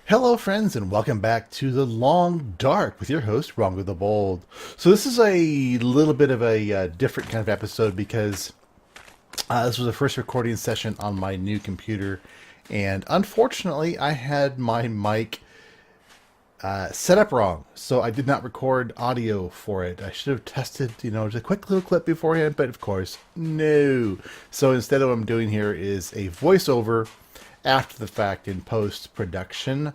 Hello, friends, and welcome back to The Long Dark with your host, RongoTheBold. So this is a little bit of a different kind of episode because this was the first recording session on my new computer, and unfortunately, I had my mic set up wrong, so I did not record audio for it. I should have tested, just a quick little clip beforehand, but of course, no. So instead, what I'm doing here is a voiceover after the fact in post-production.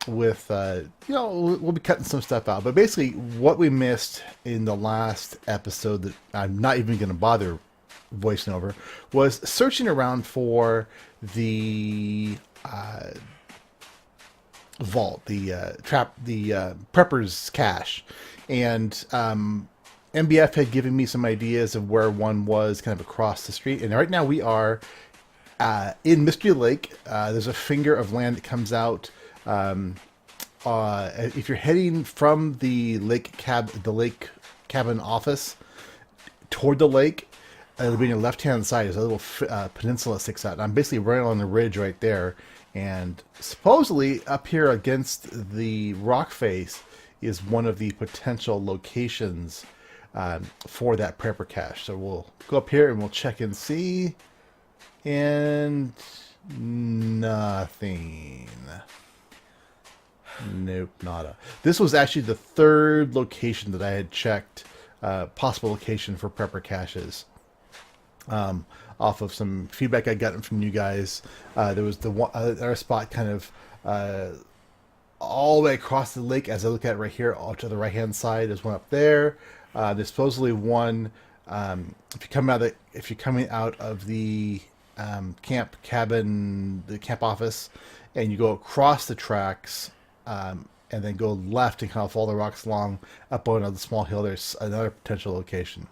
With we'll be cutting some stuff out, but basically what we missed in the last episode that I'm not even going to bother voicing over was searching around for the vault, the prepper's cache, and MBF had given me some ideas of where one was kind of across the street, and right now we are in Mystery Lake. There's a finger of land that comes out. If you're heading from the lake cabin office toward the lake, it'll be on your left-hand side. There's a little peninsula that sticks out. And I'm basically right on the ridge right there. And supposedly up here against the rock face is one of the potential locations for that prepper cache. So we'll go up here and we'll check and see. And nothing. Nope, nada. This was actually the third location that I had checked, possible location for prepper caches. Off of some feedback I'd gotten from you guys, there was the one other spot kind of all the way across the lake. As I look at it right here, all to the right-hand side, there's one up there. There's supposedly one if you're coming out of the camp cabin, the camp office, and you go across the tracks, and then go left and kind of follow the rocks along up on the small hill. There's another potential location.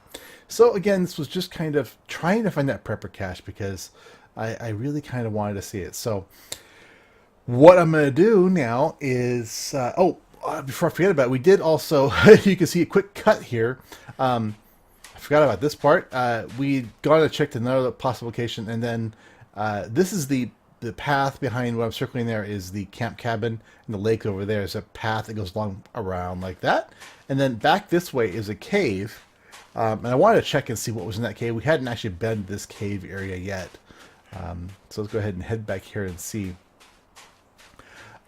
So again, this was just kind of trying to find that prepper cache because I really kind of wanted to see it. So what I'm going to do now is, before I forget about it, we did also, you can see a quick cut here. I forgot about this part. We'd gone and checked another possible location, and then this is the path behind what I'm circling there is the camp cabin, and the lake over there is a path that goes along around like that. And then back this way is a cave, and I wanted to check and see what was in that cave. We hadn't actually been to this cave area yet, so let's go ahead and head back here and see.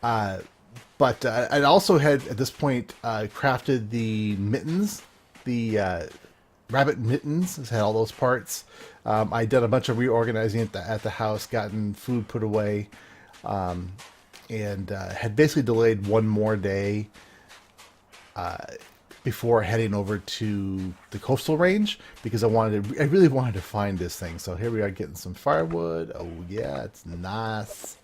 But I also had at this point crafted the mittens, the rabbit mittens. It's had all those parts. I did a bunch of reorganizing at the house, gotten food put away, and had basically delayed one more day before heading over to the coastal range because I really wanted to find this thing. So here we are getting some firewood. Oh yeah, it's nice.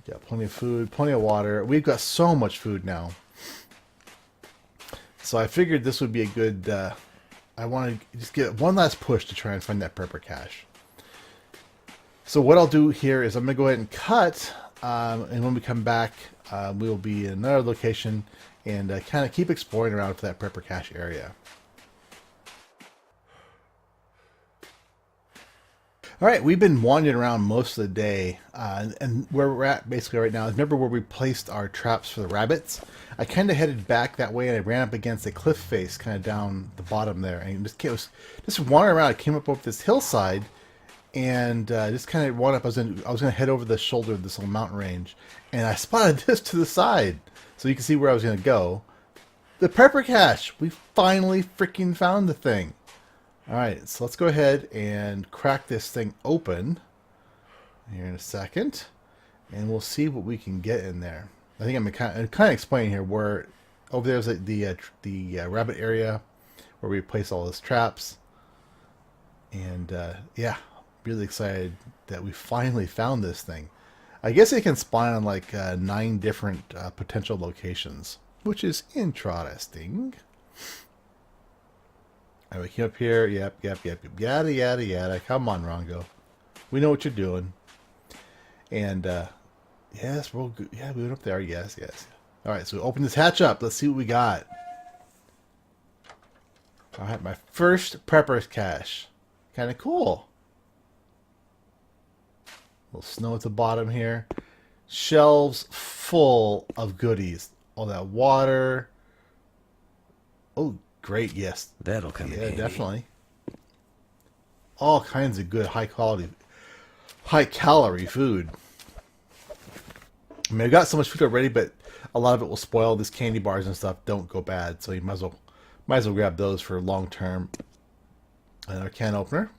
Got plenty of food, plenty of water. We've got so much food now. So I figured this would be a good... I want to just get one last push to try and find that prepper cache. So what I'll do here is I'm going to go ahead and cut, and when we come back, we will be in another location and kind of keep exploring around for that prepper cache area. All right, we've been wandering around most of the day, and where we're at basically right now is, remember where we placed our traps for the rabbits? I kind of headed back that way, and I ran up against a cliff face kind of down the bottom there, and just wandering around. I came up this hillside, and just kind of wandered up. I was going to head over the shoulder of this little mountain range, and I spotted this to the side, so you can see where I was going to go. The prepper cache! We finally freaking found the thing. Alright, so let's go ahead and crack this thing open here in a second, and we'll see what we can get in there. I think I'm kind of explaining here where over there's the rabbit area where we place all those traps, and yeah, really excited that we finally found this thing. I guess it can spawn on like 9 different potential locations, which is interesting. Alright, we came up here. Yep. Yada, yada, yada. Come on, Rongo. We know what you're doing. And, yes, we're good. Yeah, we went up there. Yes. Alright, so we open this hatch up. Let's see what we got. Alright, my first prepper's cache. Kind of cool. A little snow at the bottom here. Shelves full of goodies. All that water. Oh, great, yes. That'll come in Yeah, handy. definitely. All kinds of good, high quality, high calorie food. I mean, I've got so much food already, but a lot of it will spoil. These candy bars and stuff don't go bad, so you might as well grab those for long term. Another can opener.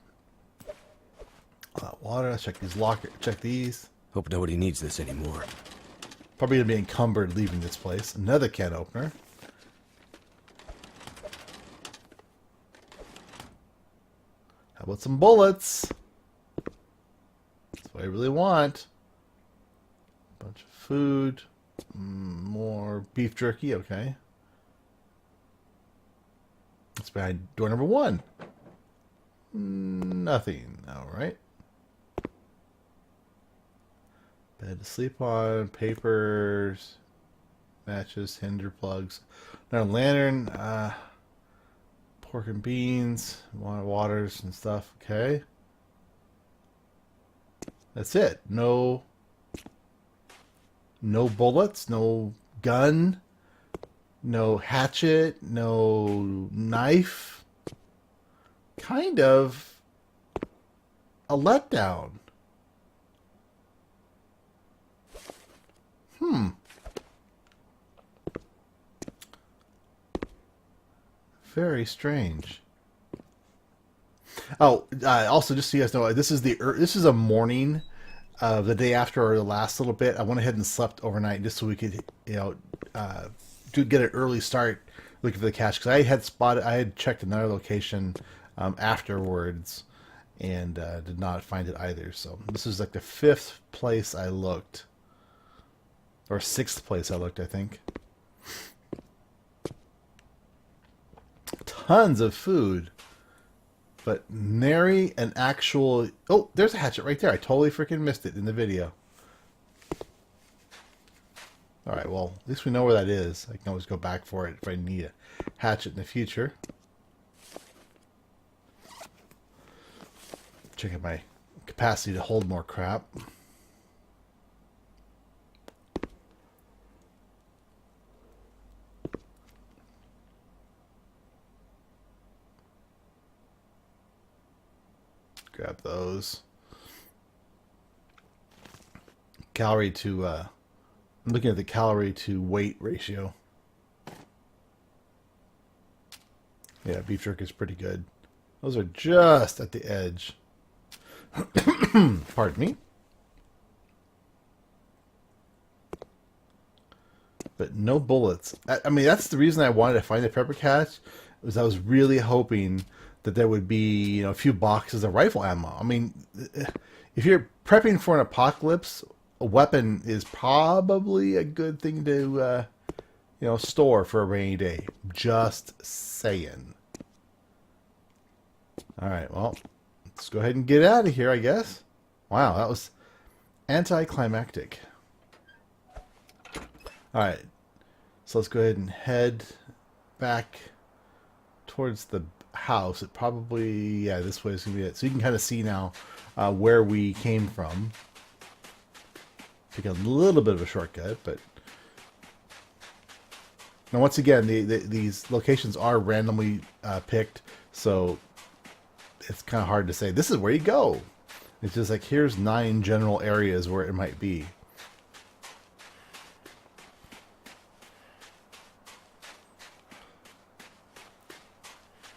Water. Let's check these locker. Check these. Hope nobody needs this anymore. Probably gonna be encumbered leaving this place. Another can opener. How about some bullets? That's what I really want. Bunch of food. More beef jerky. Okay. That's behind door number 1. Nothing. All right. Bed to sleep on. Papers. Matches. Hinder plugs. Another lantern. Pork and beans. Waters and stuff. Okay. That's it. No bullets. No gun. No hatchet. No knife. Kind of a letdown. Very strange. Oh, also, just so you guys know, this is a morning of the day after or the last little bit. I went ahead and slept overnight just so we could, get an early start looking for the cache, because I had checked another location afterwards and did not find it either. So this is like the 5th place I looked, or 6th place I looked, I think. Tons of food, but nary an actual... Oh, there's a hatchet right there. I totally freaking missed it in the video. Alright, well, at least we know where that is. I can always go back for it if I need a hatchet in the future. Checking my capacity to hold more crap. Grab those. Calorie to, I'm looking at the calorie to weight ratio. Yeah, beef jerky is pretty good. Those are just at the edge. Pardon me. But no bullets. I mean, that's the reason I wanted to find the pepper cache, was I was really hoping that there would be, a few boxes of rifle ammo. I mean, if you're prepping for an apocalypse, a weapon is probably a good thing to, store for a rainy day. Just saying. All right, well, let's go ahead and get out of here, I guess. Wow, that was anticlimactic. All right, so let's go ahead and head back towards the house. It probably, this way is going to be it. So you can kind of see now where we came from. Take a little bit of a shortcut, but... Now, once again, these locations are randomly picked, so it's kind of hard to say, this is where you go. It's just like, here's 9 general areas where it might be.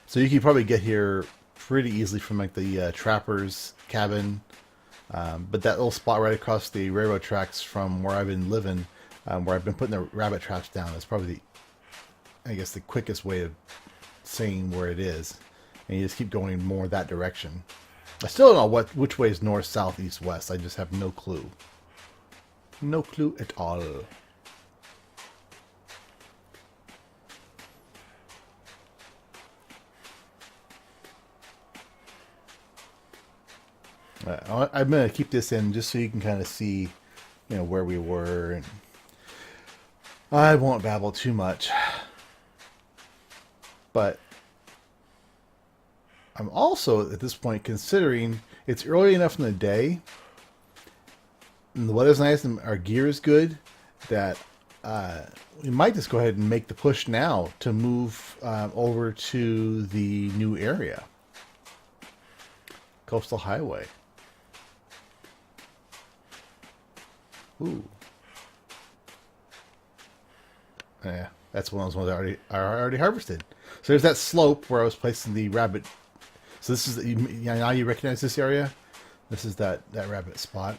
So you can probably get here pretty easily from like the trapper's cabin. But that little spot right across the railroad tracks from where I've been living, where I've been putting the rabbit traps down, is probably the quickest way of saying where it is. And you just keep going more that direction. I still don't know which way is north, south, east, west. I just have no clue. No clue at all. I'm going to keep this in just so you can kind of see, where we were. And I won't babble too much. But I'm also, at this point, considering it's early enough in the day And the weather's nice and our gear is good, that we might just go ahead and make the push now to move over to the new area. Coastal Highway. Ooh. Yeah, that's one of those ones I already harvested. So there's that slope where I was placing the rabbit. So this is, now you recognize this area? This is that rabbit spot.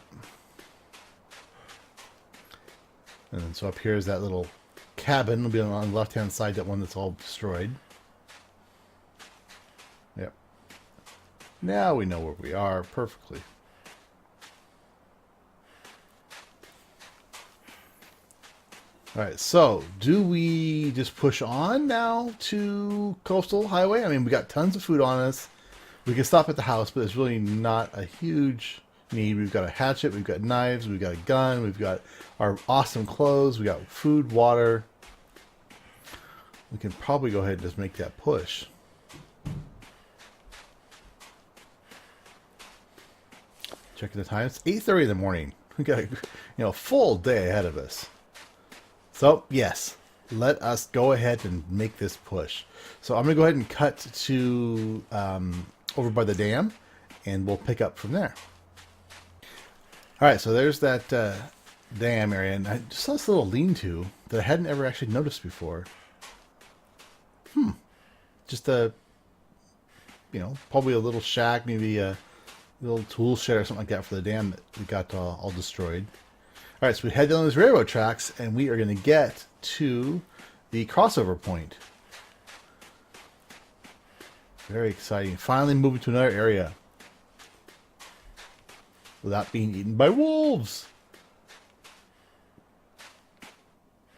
And then so up here is that little cabin. It'll be on the left-hand side, that one that's all destroyed. Yep. Now we know where we are perfectly. Alright, so do we just push on now to Coastal Highway? I mean, we got tons of food on us. We can stop at the house, but it's really not a huge need. We've got a hatchet, we've got knives, we've got a gun, we've got our awesome clothes, we got food, water. We can probably go ahead and just make that push. Checking the time. It's 8:30 in the morning. We got a full day ahead of us. So yes, let us go ahead and make this push. So I'm gonna go ahead and cut to over by the dam, and we'll pick up from there. All right, so there's that dam area, and I just saw this little lean-to that I hadn't ever actually noticed before. Just a, probably a little shack, maybe a little tool shed or something like that for the dam that we got all destroyed. All right, so we head down those railroad tracks, and we are going to get to the crossover point. Very exciting. Finally moving to another area without being eaten by wolves.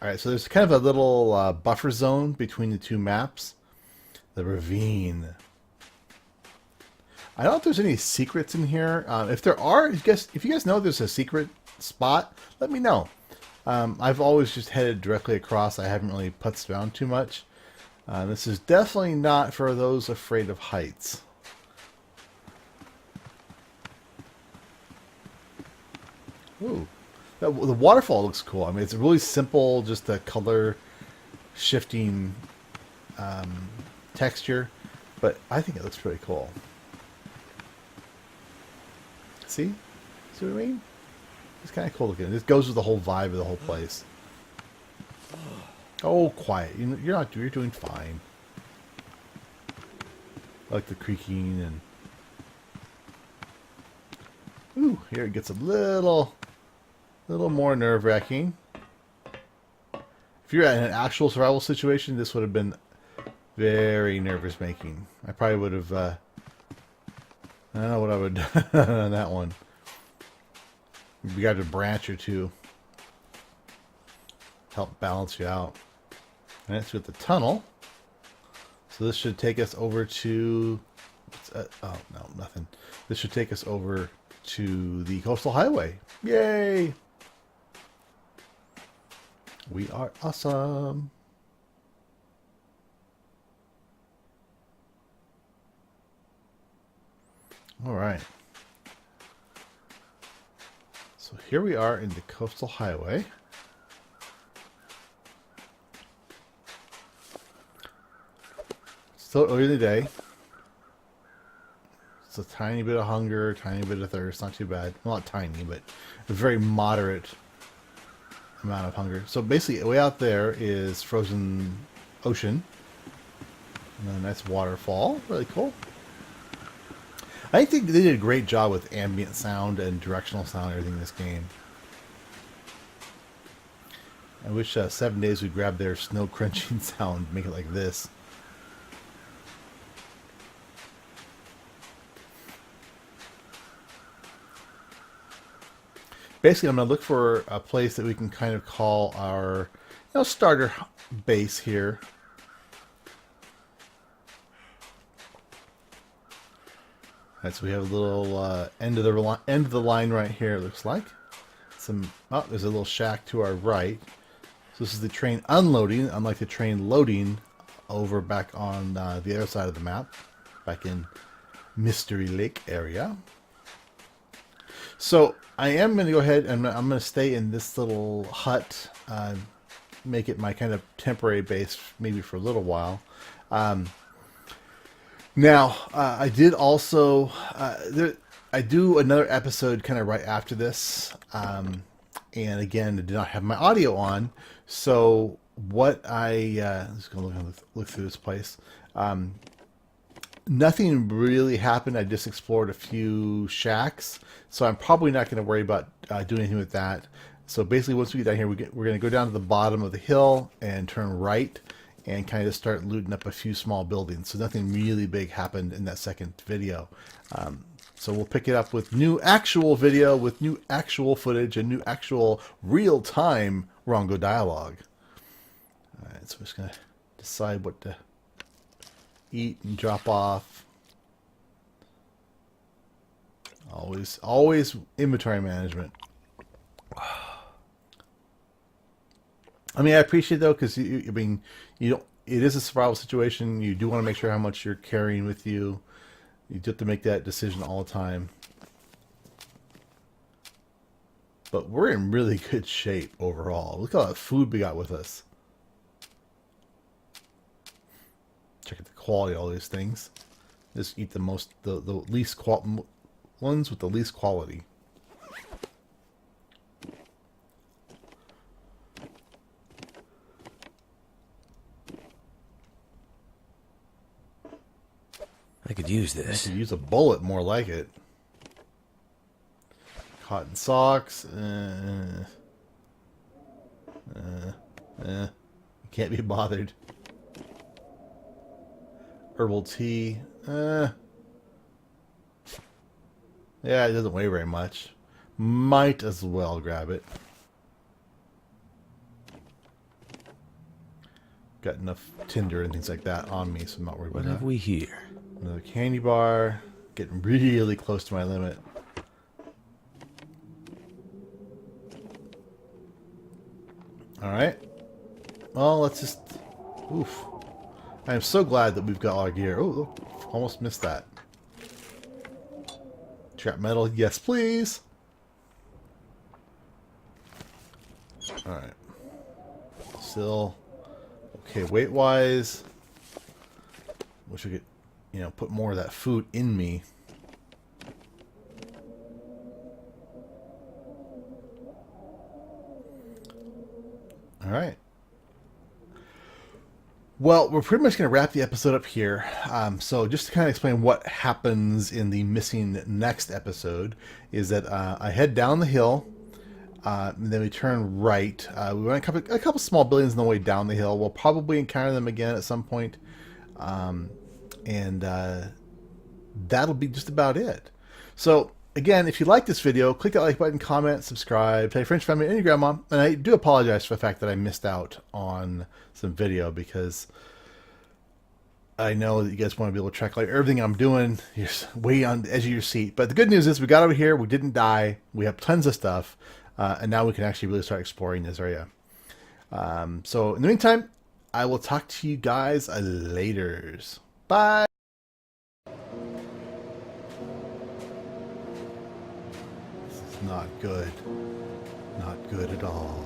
All right, so there's kind of a little buffer zone between the two maps. The ravine. I don't know if there's any secrets in here. If there are, if you guys know there's a secret spot, let me know. I've always just headed directly across. I haven't really putzed around too much. This is definitely not for those afraid of heights. Ooh, the waterfall looks cool. I mean, it's really simple, just a color shifting texture, but I think it looks pretty cool. See what I mean? It's kind of cool looking. This goes with the whole vibe of the whole place. Oh, quiet. You're doing fine. I like the creaking and. Ooh, here it gets a little more nerve-wracking. If you're in an actual survival situation, this would have been very nervous-making. I probably would have. I don't know what I would do on that one. We got a branch or two. Help balance you out. And it's with the tunnel. So this should take us over to... oh, no, nothing. This should take us over to the Coastal Highway. Yay! We are awesome. All right. So here we are in the Coastal Highway. Still early in the day. It's a tiny bit of hunger, tiny bit of thirst. Not too bad. Well, not tiny, but a very moderate amount of hunger. So basically, way out there is frozen ocean. And a nice waterfall. Really cool. I think they did a great job with ambient sound and directional sound and everything in this game. I wish 7 Days would grab their snow crunching sound and make it like this. Basically, I'm going to look for a place that we can kind of call our starter base here. Alright, so we have a little end of the line right here. It looks like there's a little shack to our right. So this is the train unloading, unlike the train loading over back on the other side of the map, back in Mystery Lake area. So I am going to go ahead and I'm going to stay in this little hut, make it my kind of temporary base, maybe for a little while. Now, I did also, I do another episode kind of right after this. And again, I did not have my audio on. So what I'm just going to look through this place. Nothing really happened. I just explored a few shacks. So I'm probably not going to worry about doing anything with that. So basically, once we get down here, we're going to go down to the bottom of the hill and turn right and kind of start looting up a few small buildings. So nothing really big happened in that second video. So we'll pick it up with new actual video, with new actual footage, and new actual real-time Rongo dialogue. All right, so we're just going to decide what to eat and drop off. Always inventory management. I mean, I appreciate it, though, because I mean, you don't. It is a survival situation. You do want to make sure how much you're carrying with you. You do have to make that decision all the time. But we're in really good shape overall. Look at all that food we got with us. Check out the quality of all these things. Just eat the least ones with the least quality. I could use this. I could use a bullet, more like it. Cotton socks. Can't be bothered. Herbal tea. Yeah, it doesn't weigh very much. Might as well grab it. Got enough tinder and things like that on me, so I'm not worried about that. What have we here? Another candy bar. Getting really close to my limit. Alright. Well, let's just... Oof. I am so glad that we've got all our gear. Oh, almost missed that. Scrap metal. Yes, please. Alright. Still... Okay, weight-wise... Wish I could... put more of that food in me. All right. Well, we're pretty much going to wrap the episode up here. So just to kind of explain what happens in the missing next episode is that I head down the hill, and then we turn right. We went a couple small buildings on the way down the hill. We'll probably encounter them again at some point. And that'll be just about it. So again, if you like this video, click that like button, comment, subscribe, tell your friends, family, and your grandma. And I do apologize for the fact that I missed out on some video, because I know that you guys want to be able to track like everything I'm doing. You're way on the edge of your seat. But the good news is we got over here. We didn't die. We have tons of stuff. And now we can actually really start exploring this area. So in the meantime, I will talk to you guys later. Bye. This is not good. Not good at all.